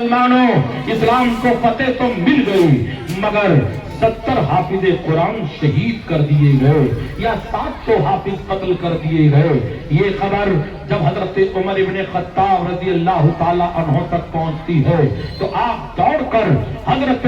مسلمانوں اسلام کو فتح تو مل گئی مگر 70 حافظ قرآن شہید کر دیے گئے یا 700 حافظ قتل کر دیے گئے۔ یہ خبر جب حضرت عمر ابن خطاب رضی اللہ تعالی عنہ تک پہنچتی ہے تو آپ دوڑ کر حضرت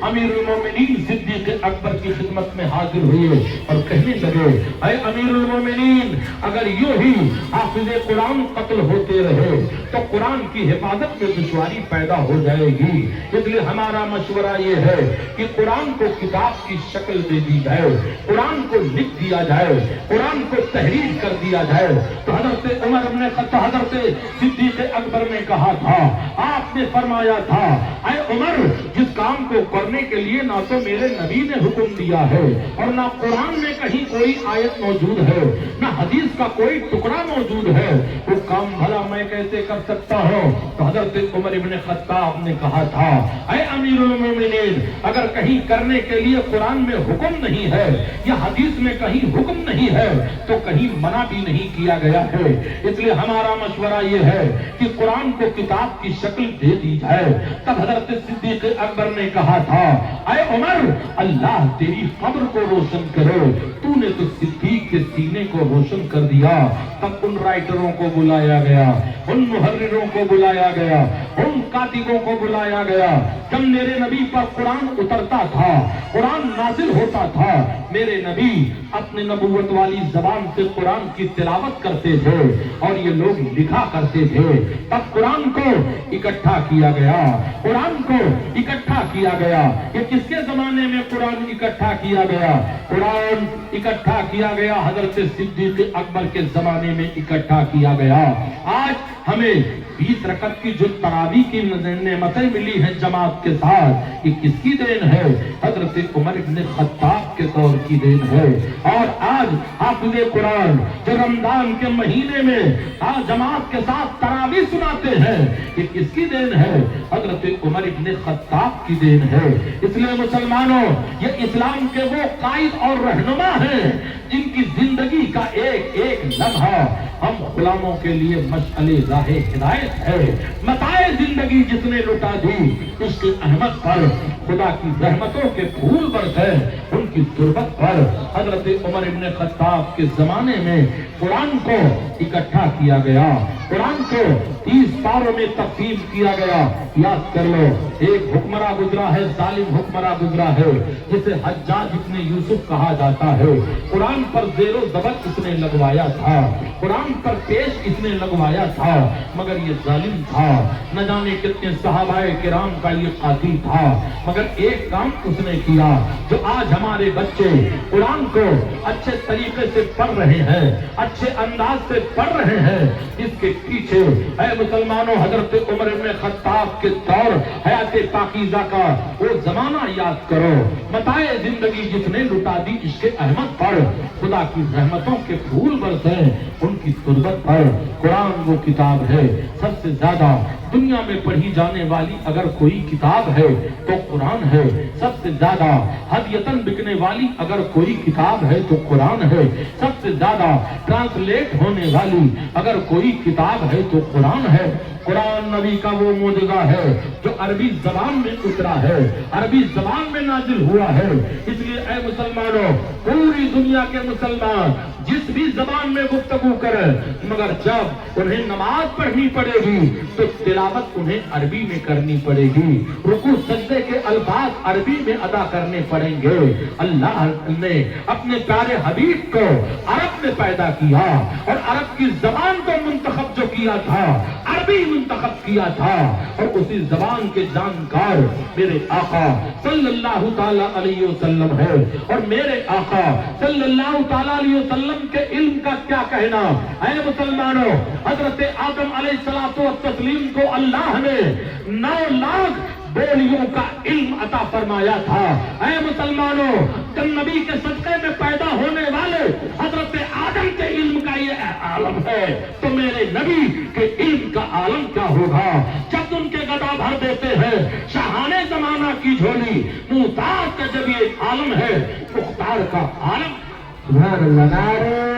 امیر المومنین صدیق اکبر کی خدمت میں حاضر ہوئے اور کہنے لگے اے امیر المومنین اگر یوں ہی حافظ قرآن قتل ہوتے رہے تو قرآن کی حفاظت میں دشواری پیدا ہو جائے گی، اس لیے ہمارا مشورہ یہ ہے کہ قرآن کو کتاب کی شکل دے دی جائے، قرآن کو لکھ دیا جائے، قرآن کو تحریر کر دیا جائے۔ تو حضرت عمر ابن خطاب حضرت صدیق اکبر نے کہا تھا، آپ نے فرمایا تھا اے عمر جس کام کو کرنے کے لیے نہ تو میرے نبی نے حکم دیا ہے اور نہ قرآن میں کہیں کوئی آیت موجود ہے نہ حدیث کا کوئی ٹکڑا موجود ہے، وہ کام بھلا میں کیسے کر سکتا ہوں؟ تو حضرت عمر ابن خطاب نے کہا تھا اے امیر المومنین اگر کہیں کرنے کے لیے قرآن میں حکم نہیں ہے یا حدیث میں کہیں حکم نہیں ہے تو کہیں منع بھی نہیں کیا گیا ہے، اس لیے ہمارا مشورہ یہ ہے کہ قرآن کو کتاب کی شکل دے دی جائے۔ تب حضرت صدیق اکبر نے کہا تھا اے عمر اللہ تیری قبر کو روشن کرے، تو نے تو صدیق کے سینے کو روشن کر دیا۔ تب ان رائٹروں کو بلایا گیا، ان محرروں کو بلایا گیا، ان کاتبوں کو بلایا گیا۔ جب میرے نبی پر قرآن اترتا تھا، قرآن نازل ہوتا تھا، میرے نبی اپنے نبوت والی زبان سے قرآن کی تلاوت کرتے تھے اور یہ لوگ لکھا کرتے تھے۔ تب قرآن کو اکٹھا کیا گیا، قرآن کو اکٹھا کیا گیا۔ یہ کس کے زمانے میں قرآن اکٹھا کیا گیا؟ قرآن اکٹھا کیا گیا حضرت صدیق اکبر کے زمانے میں اکٹھا کیا گیا۔ آج ہمیں 20 رکعت کی جو تراویح کی نعمتیں ملی ہیں جماعت کے ساتھ، یہ کس کی دین ہے؟ حضرت عمر ابن خطاب کے دور کی دین ہے۔ اور آج حافظ قرآن جو رمضان کے مہینے میں آج جماعت کے ساتھ تراویح سناتے ہیں، یہ کس کی دین ہے؟ حضرت عمر ابن خطاب کی دین ہے۔ اس لیے مسلمانوں یہ اسلام کے وہ قائد اور رہنما ہیں جن کی زندگی کا ایک ایک لمحہ ہم غلاموں کے لیے مشعل راہ ہدایت ہے۔ متاع زندگی جس نے لٹا دی اس کی احمد پر خدا کی رحمتوں کے پھول برسے، ان کی تربت پر حضرت عمر ابن خطاب کے زمانے میں قرآن کو اکٹھا کیا گیا، قرآن کو 30 پاروں میں تقسیم کیا گیا۔ یاد کر لو ایک حکمراں گزرا ہے، ظالم حکمراں گزرا ہے جسے حجاج ابن یوسف کہا جاتا ہے۔ قرآن پر زیر و زبر اس نے لگوایا تھا، قرآن پر پیش اس نے لگوایا تھا، مگر یہ ظالم تھا، نہ جانے کتنے صحابہ کرام کا یہ قاتل تھا، مگر ایک کام اس نے کیا جو آج ہمارے بچے قرآن کو اچھے طریقے سے پڑھ رہے ہیں، اچھے انداز سے پڑھ رہے ہیں۔ اس کے پیچھے اے مسلمانوں حضرت عمر بن خطاب کے دور حیات پاکیزہ کا وہ زمانہ یاد کرو۔ متاع زندگی جس نے لٹا دی عشق احمد پر خدا کی رحمتوں کے پھول برسے، ان کی تربت پر قرآن وہ کتاب ہے سب سے زیادہ دنیا میں پڑھی جانے والی اگر کوئی کتاب ہے تو قرآن ہے، سب سے زیادہ ہدیتاً بکنے والی اگر کوئی کتاب ہے تو قرآن ہے، سب سے زیادہ ٹرانسلیٹ ہونے والی اگر کوئی کتاب ہے تو قرآن ہے۔ قرآن نبی کا وہ معجزہ ہے جو عربی زبان میں اترا ہے، عربی زبان میں نازل ہوا ہے۔ اس لیے اے مسلمانوں پوری دنیا کے مسلمان جس بھی زبان میں گفتگو کرے، مگر جب انہیں نماز پڑھنی پڑے گی تو تلاوت انہیں عربی میں کرنی پڑے گی، رکوع سجدے کے الفاظ عربی میں ادا کرنے پڑیں گے۔ اللہ نے اپنے پیارے حبیب کو عرب میں پیدا کیا اور عرب کی زبان کو منتخب جو کیا تھا عربی منتخب کیا تھا، اور اسی زبان کے جانکار میرے آقا صلی اللہ تعالی علیہ وسلم ہے۔ اور میرے آقا صلی اللہ تعالی علیہ وسلم کے علم کا کیا کہنا؟ اے مسلمانوں حضرت آدم علیہ الصلوۃ والتسلیم کو اللہ نے 9 لاکھ بولیوں کا علم عطا فرمایا تھا۔ اے مسلمانوں جب نبی کے صدقے میں پیدا ہونے والے حضرت آدم کے علم کا یہ عالم ہے تو میرے نبی کے علم کا عالم کیا ہوگا؟ جب ان کے گدا بھر دیتے ہیں شاہانے زمانہ کی جھولی، ممتاز کا جب یہ عالم ہے مختار کا عالم۔ سبحان اللہ۔